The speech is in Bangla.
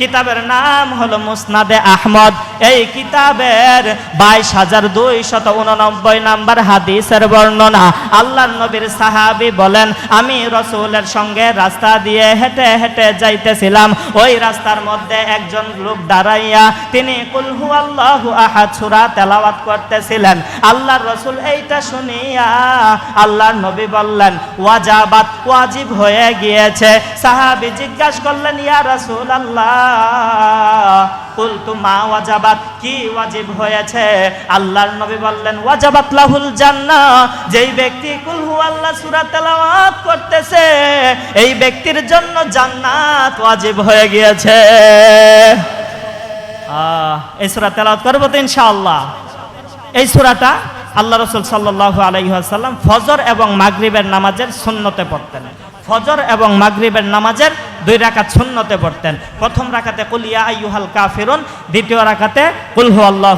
কিতাবের নাম হলো মুসনাদে আহমদ। এই কিতাবের 22,289 নাম্বার হাদিসের বর্ণনা। আল্লাহর নবীর সাহাবী বলেন, আমি রাসূলের সঙ্গে রাস্তা দিয়ে হেঁটে হেঁটে যাইতেছিলাম। ওই রাস্তার মধ্যে একজন লোক দাঁড়াইয়া তিনি কুল হুয়াল্লাহু আহাদ সূরা তেলাওয়াত করতেছিলেন। আল্লাহর রাসূল এইটা শুনিয়া আল্লাহর নবী বললেন, ওয়াজাবাত, ওয়াজিব হয়ে গিয়েছে। সাহাবী জিজ্ঞাসা করলেন, ইয়া রাসূলুল্লাহ, কুলতু মা ওয়াজাবাত, কি ওয়াজিব হয়েছে? আল্লাহর নবী বললেন, ওয়াজাবাত লাহুল জান্নাহ, যেই ব্যক্তি কুল হুয়াল্লাহ সূরা তেলাওয়াত করতেছে এই ব্যক্তির জন্য জান্নাত ওয়াজিব হয়ে গিয়েছে। এই সূরা তেলাওয়াত করব তো ইনশাআল্লাহ। এই সূরাটা আল্লাহ রাসূল সাল্লাল্লাহু আলাইহি ওয়াসাল্লাম ফজর এবং মাগরিবের নামাজের সুন্নতে পড়তেন। ফজর এবং মাগরিবের নামাজের 2 রাকাত সুন্নতে পড়তেন। প্রথম রাকাতে কুল ইয়া আইয়ুহাল কাফিরুন, দ্বিতীয় রাকাতে কুল হুয়াল্লাহু